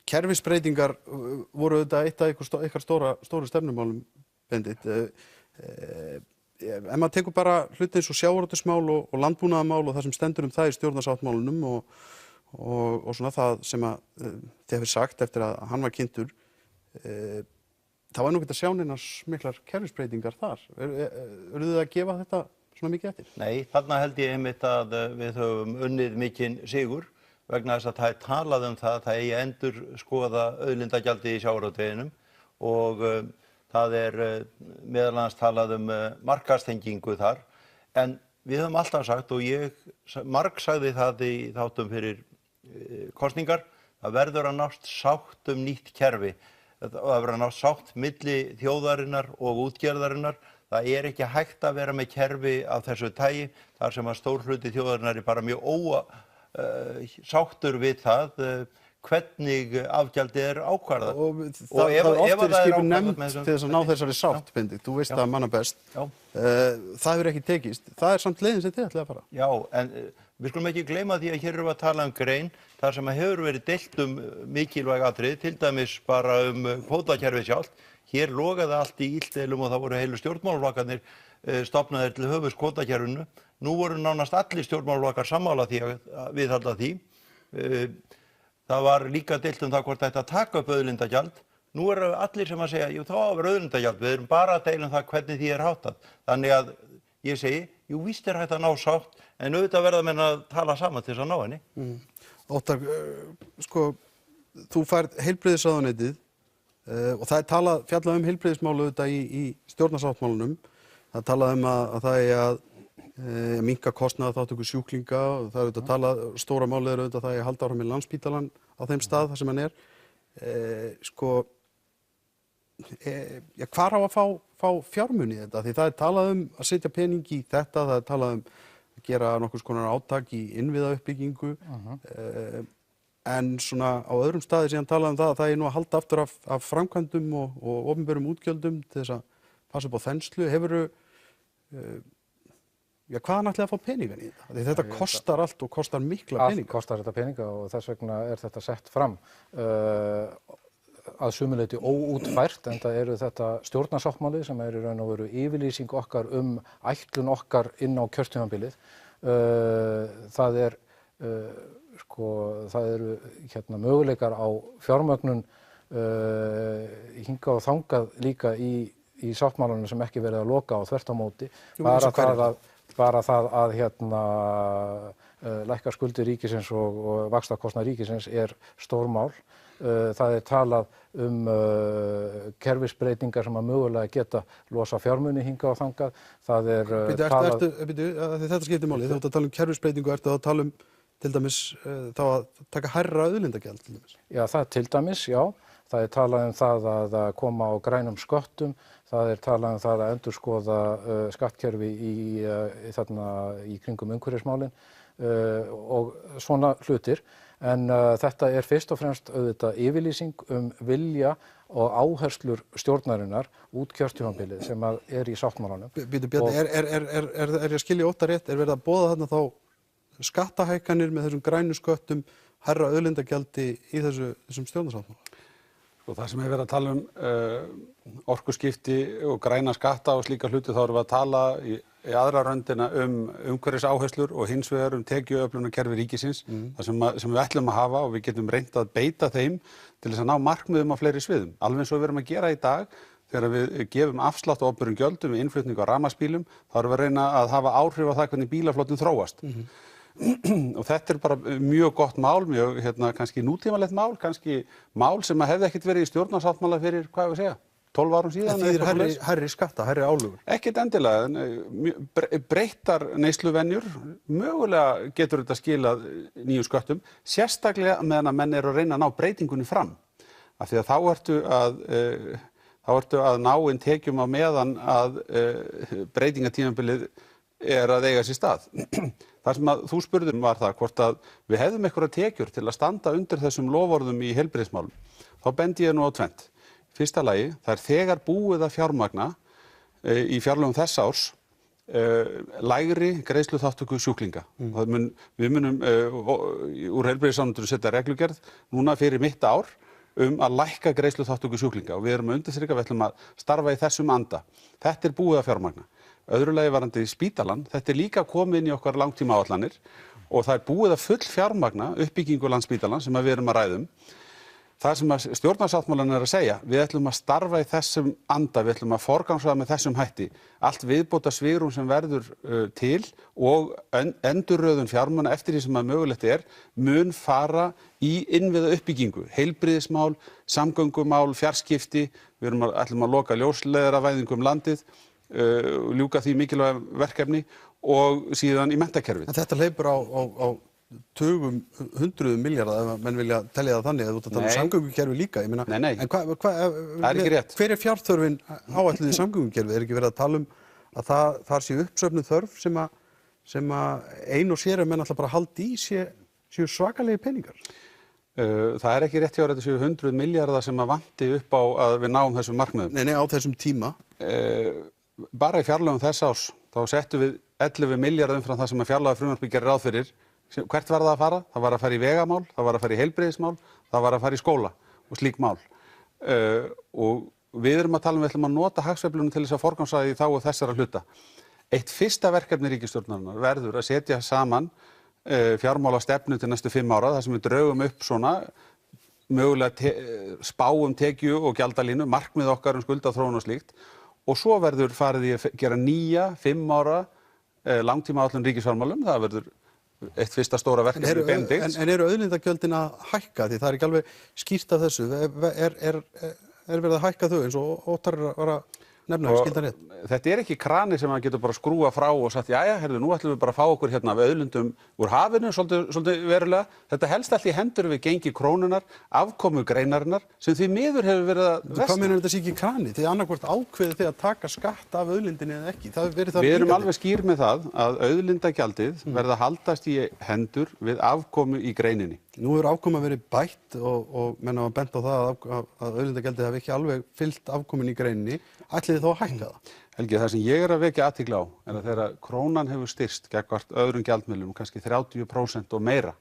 kerfisbreytingar voru auðvitað eitt af ykkar stóru stefnumálum, Benedikt. Ef maður tekur bara hluti eins og sjávarútvegsmál og landbúnaðarmál og það sem stendur það í stjórnarsáttmálanum og svona það sem að þið hefur sagt eftir að hann var kynntur, það var nú ekki að sjá neinar miklar kerfisbreytingar þar. Eruð þið að gefa þetta svona mikið eftir? Nei, þarna held ég einmitt að við höfum unnið mikinn sigur vegna þess að það er talað það að það eigi að endurskoða auðlindagjaldið í sjávarútveginum og það er meðal annars talað markaðstengingu þar, en við höfum alltaf sagt og ég margsagði það í þáttum fyrir kosningar, það verður að nást sátt nýtt kerfi, það verður að nást sátt milli þjóðarinnar og útgerðarinnar. Það er ekki hægt að vera með kerfi af þessu tagi þar sem að stór hluti þjóðarinnar er bara mjög sáttur við það hvernig afgjaldið er ákvarðað. Og ef oft skipun nefnd til þess að ná þessari sátt, Benedikt, þú veist það manna best. Það hefur ekki tekist. Það er samt leiðin sem þið ætlið að fara. Já, en við skulum ekki gleyma því að hér erum við að tala grein þar sem hefur verið deilt mikilvæg atriði, til dæmis bara kvótakerfið sjálft. Hér logaði allt í illdeilum og það voru heilu stjórnmálaflokkarnir stofnaðir til höfuðs kvótakerfinu. Nú voru nánast allir stjórnmálaflokkar sammála því að viðhalda því. Það var líka deilt það hvort þetta taka upp auðlindagjald. Nú eru allir sem að segja, jú, þá á að vera auðlindagjald. Við erum bara að deila það hvernig því er háttað. Þannig að ég segi, jú, víst er hægt að ná sátt, en auðvitað verða menn að tala saman til þess að ná henni. Óttar, sko, þú færð heilbrigðisráðuneytið og það er fjallað heilbrigðismál auðvitað í stjórnarsáttmálunum. Það er talað að það eigi að minnka kostnaðarþátttöku sjúklinga og það er auðvitað talað, stóra málið er auðvitað það eigi að halda áfram með Landspítalann á þeim stað þar sem hann er. Hvar á að fá fjármuni í þetta? Því það er talað að setja pening í þetta, það er talað að gera nokkurs konar átak í innviðauppbyggingu. En svona á öðrum staði síðan talað það að það er nú að halda aftur af framkvæmdum og opinberum útgjöldum til þess að passa upp á þenslu. Hefurðu, hvaðan ætlið að fá peningan í þetta? Því þetta kostar allt og kostar mikla peninga. Allt kostar þetta peninga og þess vegna er þetta sett fram. Að sumu leyti óútfært, enda eru þetta stjórnarsáttmáli sem er í raun og veru yfirlýsing okkar ætlun okkar inn á kjörtímabilið. Það eru möguleikar á fjármögnun hingað og þangað líka í sáttmálanum sem ekki verið að loka á þvert á móti. Bara það að lækka skuldir ríkisins og vaxtakostnað ríkisins er stórmál. Það er talað kerfisbreytingar sem að mögulega geta losa fjármuni hingað og þangað. Það er talað... Þetta skiptir máli, þú ert að tala kerfisbreytingu, ertu að tala til dæmis þá að taka hærra auðlindagjald til dæmis? Já, það til dæmis, já. Það er talað það að koma á grænum sköttum. Það er talað það að endurskoða skattkerfi í kringum umhverfismálin og svona hlutir. En þetta er fyrst og fremst auðvitað yfirlýsing vilja og áherslur stjórnarinnar út kjörtímabilið sem er í sáttmálanum. Bjarni, er ég að skilja Óttar rétt? Er verið að boða þarna þá skattahækkanir með þessum grænu sköttum, hærra auðlindagjaldi í þessum stjórnarsáttmála? Það sem verið að tala orkuskipti og græna skatta og slíka hluti, þá erum við að tala í aðra röndina umhverfisáherslur og hins vegar tekjuöflunarkerfi ríkisins, það sem við ætlum að hafa og við getum reynt að beita þeim til þess að ná markmiðum á fleiri sviðum. Alveg eins og við erum að gera í dag, þegar við gefum afslátt á opinberum gjöldum við innflutning á rafmagnsbílum, þá erum við að reyna að hafa áhrif á það hvernig bílaflotinn þróast. Og þetta er bara mjög gott mál, mjög kannski nútímalegt mál, kannski mál sem hefði ekkert verið í stjórnarsáttmála fyrir, hvað ég að segja, 12 árum síðan. Það þýðir hærri skatta, hærri álögur? Ekkert endilega, en breyttar neysluvenjur, mögulega getur þetta skilað nýjum sköttum, sérstaklega meðan að menn eru að reyna að ná breytingunni fram. Af því að þá ertu að ná inn tekjum á meðan að breytingatímabilið er að eiga sér stað. Það sem að þú spurðir var það hvort að við hefðum einhverjar tekjur til að standa undir þessum loforðum í heilbrigðismálum. Þá bendi ég nú á tvennt. Fyrsta lagi, það er þegar búið að fjármagna í fjárlögum þess árs lægri greiðsluþátttöku sjúklinga. Við munum úr heilbrigðisráðuneytinu setja reglugerð núna fyrir mitt ár að lækka greiðsluþátttöku sjúklinga og við erum að undirstrika, við ætlum að starfa í þessum anda. Þetta er búið að fjármagna. Öðru lagi varðandi spítalann, þetta er líka komið inn í okkar langtímaáætlanir og það er búið að full fjármagna uppbyggingu Landspítalans sem við erum að ræðum. Það sem að stjórnarsáttmálinn er að segja, við ætlum að starfa í þessum anda, við ætlum að forgangsraða með þessum hætti. Allt viðbóta svigrúm sem verður til og endurröðun fjármuna eftir því sem að mögulegt er, mun fara í innviða uppbyggingu, heilbrigðismál, samgöngumál, fjarskipti, við ætlum að loka ljósleiðaravæðingu landið, ljúka því mikilvæg verkefni og síðan í menntakerfið. En þetta hleypur á tugum, hundruðum milljarða ef menn vilja telja það þannig að þú tala um samgöngukerfi líka, ég meina. Nei. En það er ekki rétt. Hver er fjárþörfin áætluð í samgöngukerfi? Er ekki verið að tala um að þar sé uppsöfnuð þörf sem að ein og sér menn alltaf bara haldi í séu svakalegi peningar? Það er ekki rétt hjá þetta séu 100 milljarða sem að vanti upp á að við náum þessum markmiðum. Nei, á þessum tíma. Bara í fjárlögum þess árs, þá settum við 11 milljarða umfram það sem að fjárlagafrumvarpið gerir ráð fyrir. Hvert var það að fara? Það var að fara í vegamál, það var að fara í heilbrigðismál, það var að fara í skóla og slík mál. Og við erum að tala við ætlum að nota hagsveifluna til þess að forgangsraða í þágu þessara hluta. Eitt fyrsta verkefni ríkisstjórnarinnar verður að setja saman fjármálastefnu til næstu 5 ára, þar sem við draugum upp svona mögulega spáum tekju og gjaldalínu, markmið okkar skuldaþróun og slíkt. Og svo verður farið í að gera nýja 5 ára langtímaáætlun ríkisfjármálum, það verður eitt fyrsta stóra verkefni Benedikts. En eru auðlindagjöldin að hækka? Því það er ekki alveg skýrt af þessu. Er verið að hækka þau eins og Óttar var að nefna, skildan rétt? Þetta er ekki krani sem maður getur bara skrúa frá og sagt, jæja, nú ætlum við bara að fá okkur hérna af auðlindum úr hafinu, svolítið verulega. Þetta helst allt í hendur við gengi krónunar, afkomu greinarinnar, sem því miður hefur verið að versna. Hvað meinarðu þetta sé ekki krani? Þið annarkvort ákveðið þið að taka skatt af auðlindinni eða ekki? Við erum alveg skýr með það að auðlindagjaldið verða að haldast í hendur við afkomu í greininni. Nú hefur afkoma verið bætt og menn hafa bent á það að auðlindagjaldið hafi ekki alveg fylgt afkomin í greininni. Ætlið þið þá að hækka það? Helgi, það sem ég er að vekja athygli á er að þegar krónan hefur styrkst gagnvart öðrum gjaldmiðlum, kannski 30% og meira,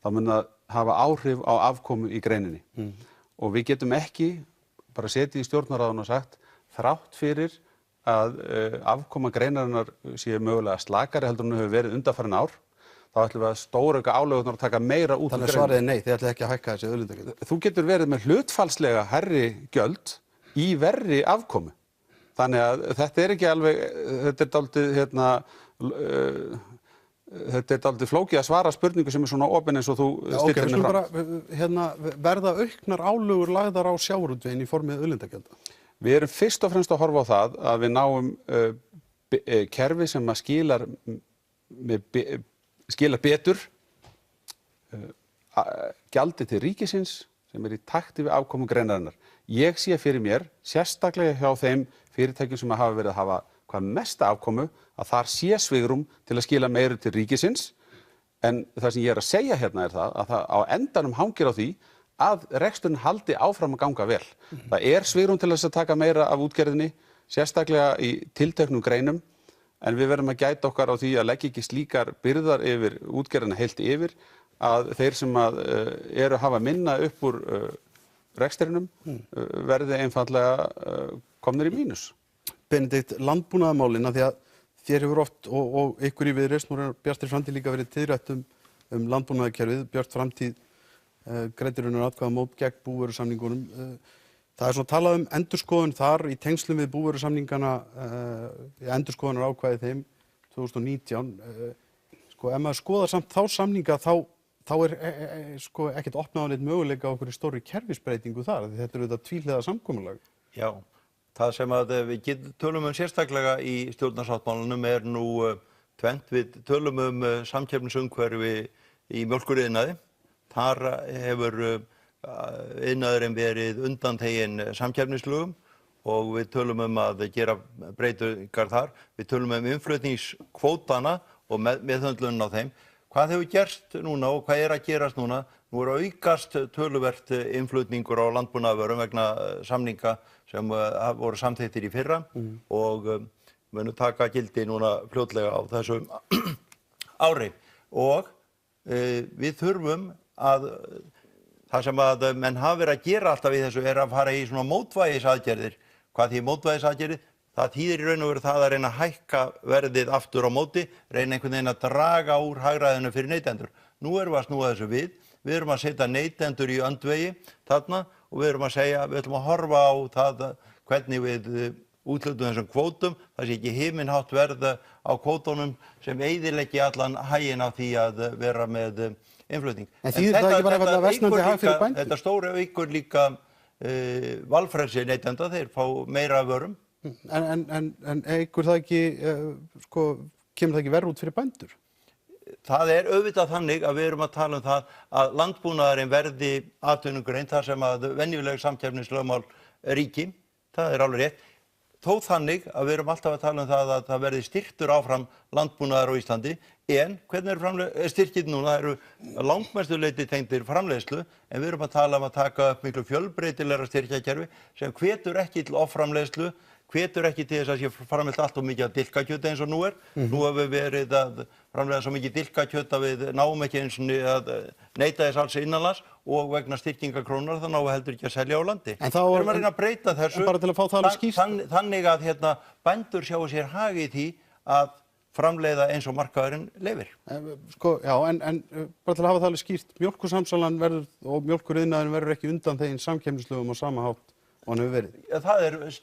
þá mun það hafa áhrif á afkomu í greininni. Og við getum ekki bara setið í stjórnarráðinu og sagt, þrátt fyrir að afkoma greinarinnar sé mögulega slakari heldur en hefur verið undanfarin ár, þá ætlum við að stórauka álögurnar og taka meira út úr greininni. Þannig svaraði nei, þið ætlið ekki að hækka þessi auðlindagjöld. Þú getur verið með hlutfallslega hærri gjöld í verri afkomu. Þannig að þetta er ekki alveg, þetta er dálítið flókið að svara spurningu sem er svona opin eins og þú stillir henni fram. Bara verða auknar álögur lagðar á sjávarútveginn í formið auðlindagjalda? Við erum fyrst og fremst að horfa á það að við náum kerfi sem að skilar betur gjaldi til ríkisins sem er í takti við afkomu greinarinnar. Ég sé fyrir mér, sérstaklega hjá þeim fyrirtækjum sem hafa verið að hafa hvað mesta afkomu, að þar sé svigrúm til að skila meiru til ríkisins. En það sem ég er að segja hérna er það að það á endanum hangir á því að reksturinn haldi áfram að ganga vel. Það er svigrúm til þess að taka meira af útgerðinni, sérstaklega í tilteknum greinum, en við verðum að gæta okkar á því að leggja ekki slíkar byrðar yfir útgerðina heilt yfir, að þeir sem eru að hafa minna upp úr rekstrinum verði einfaldlega komnir í mínus. Benedikt, landbúnaðarmálin, að því að þér hefur oft og ykkur í Viðreisn og Bjartri framtíð líka verið tíðrætt um landbúnaðarkerfið. Bjart framtíð greiddi raunar atkvæði á mót gegn búvörusamningunum. Það er svona talað um endurskoðun þar í tengslum við búvörusamningana, endurskoðunar ákvæði þeim 2019. Ef maður skoðar samt þá samninga þá er ekkert opnað á neitt möguleika á okkur stórri kerfisbreytingu þar, því þetta er auðvitað tvíhliða samkomulag. Já, það sem að við tölum stsérstaklega í stjórnarsáttmálanum er nú tvennt. Við tölum samkeppnisumhverfi í mjólkuriðnaði. Þar hefur iðnaðurinn verið undanþeginn samkeppnislögum og við tölum að gera breytingar þar. Við tölum innflutningskvótana og meðhöndlun á þeim. Hvað hefur gerst núna og hvað er að gerast núna? Nú er aukast töluvert innflutningur á landbúnaðarvörum vegna samninga sem voru samþykktir í fyrra og munu taka gildi núna fljótlega á þessu ári. Og við þurfum að það sem að menn hafa verið að gera alltaf í þessu að fara í svona mótvægisaðgerðir. Hvað þýðir mótvægisaðgerðir? Það þýðir í raun og veru það að reyna að hækka verðið aftur á móti, reyna einhvern veginn að draga úr hagræðinu fyrir neytendur. Nú erum við að snúa þessu við erum að setja neytendur í öndvegi þarna og við erum að segja, við ætlum að horfa á það hvernig við úthlutum þessum kvótum, það sé ekki himinhátt verð á kvótunum sem eyðileggi allan haginn af því að vera með innflutning. En þýðir það ekki bara einfaldlega versnandi hag fyrir bændur? Þetta stóra aukur líka valfrelsi neytenda, þeir fá meira af vörum. En eykur það ekki, kemur það ekki verð út fyrir bændur? Það auðvitað þannig að við erum að tala um það að landbúnaðurinn verði atvinnugrein þar sem að venjuleg samkeppnislögmál ríki, það alveg rétt. Þó þannig að við erum alltaf að tala um það að það verði styrktur áfram landbúnaðar á Íslandi, en hvernig styrkir núna? Það eru langmestu leyti tengdir framleiðslu, en við erum að tala um að taka upp miklu fjölbreytilegra styrkjakerfi sem hvetur ekki til offramleiðslu, hvetur ekki til þess að sé framleitt allt of mikið af dilkakjöti eins og nú er. Nú hefur verið að framleiða svo mikið dilkakjöt að við náum ekki eins og að neyta þess alls innanlands og vegna styrkingar krónar þá náum við heldur ekki að selja á landi. En þá við erum að reyna að breyta þessu. En bara til að fá það alveg skýrt. Þannig að bændur sjáu sér hag í því að framleiða eins og markaðurinn leyfir. Já, en bara til að hafa það alveg skýrt, mjólkursamsalan verður og mjólkuriðnaðurinn verður ekki undanþeginn samkeppnislögum á sama hátt og hann hefur verið. Það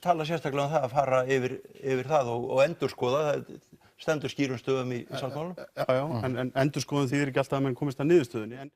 talað sérstaklega um það að fara yfir það og endurskoða, það stendur skýrum stöðum í sáttmálanum. Já, en endurskoðun þýðir ekki alltaf að menn komist að niðurstöðunni.